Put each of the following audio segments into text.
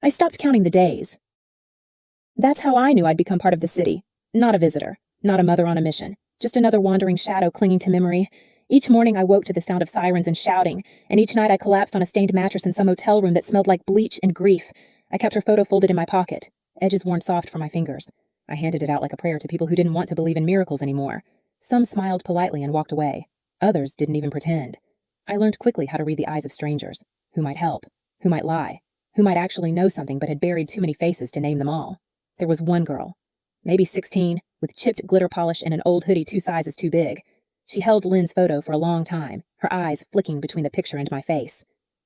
I stopped counting the days. That's how I knew I'd become part of the city. Not a visitor, not a mother on a mission, just another wandering shadow clinging to memory. Each morning I woke to the sound of sirens and shouting, and each night I collapsed on a stained mattress in some hotel room that smelled like bleach and grief. I kept her photo folded in my pocket, edges worn soft from my fingers. I handed it out like a prayer to people who didn't want to believe in miracles anymore. Some smiled politely and walked away. Others didn't even pretend. I learned quickly how to read the eyes of strangers. Who might help? Who might lie? Who might actually know something but had buried too many faces to name them all? There was one girl, maybe 16, with chipped glitter polish and an old hoodie 2 sizes too big. She held Lynn's photo for a long time, her eyes flicking between the picture and my face.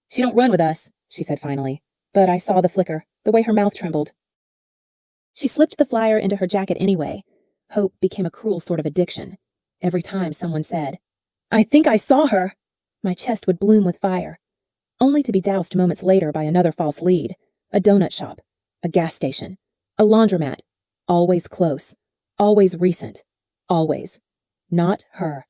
"She don't run with us," she said finally. But I saw the flicker, the way her mouth trembled. She slipped the flyer into her jacket anyway. Hope became a cruel sort of addiction. Every time someone said, "I think I saw her," my chest would bloom with fire, only to be doused moments later by another false lead. A donut shop, a gas station, a laundromat, always close, always recent, always. Not her.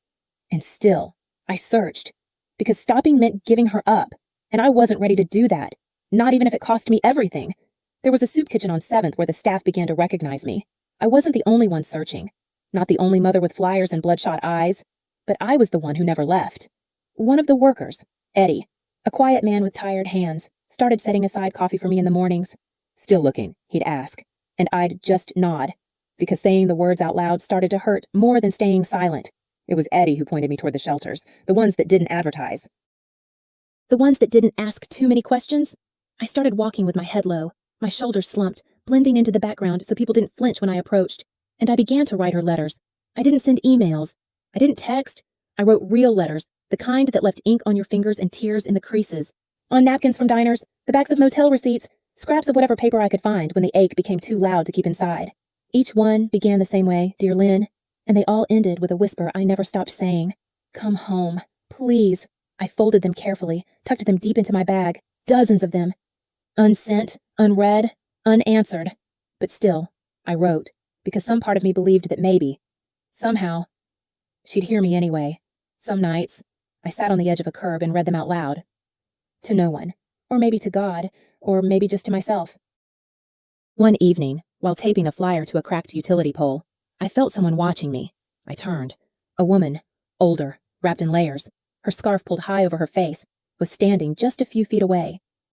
And still, I searched, because stopping meant giving her up, and I wasn't ready to do that, not even if it cost me everything. There was a soup kitchen on 7th where the staff began to recognize me. I wasn't the only one searching, not the only mother with flyers and bloodshot eyes, but I was the one who never left. One of the workers, Eddie, a quiet man with tired hands, started setting aside coffee for me in the mornings. "Still looking?" he'd ask, and I'd just nod, because saying the words out loud started to hurt more than staying silent. It was Eddie who pointed me toward the shelters, the ones that didn't advertise. The ones that didn't ask too many questions. I started walking with my head low, my shoulders slumped, blending into the background so people didn't flinch when I approached, and I began to write her letters. I didn't send emails. I didn't text. I wrote real letters, the kind that left ink on your fingers and tears in the creases. On napkins from diners, the backs of motel receipts, scraps of whatever paper I could find when the ache became too loud to keep inside. Each one began the same way, "Dear Lynn," and they all ended with a whisper I never stopped saying. "Come home, please." I folded them carefully, tucked them deep into my bag, dozens of them. Unsent, unread, unanswered. But still, I wrote, because some part of me believed that maybe, somehow, she'd hear me anyway. Some nights, I sat on the edge of a curb and read them out loud. To no one, or maybe to God, or maybe just to myself. One evening, while taping a flyer to a cracked utility pole, I felt someone watching me. I turned. A woman, older, wrapped in layers, her scarf pulled high over her face, was standing just a few feet away.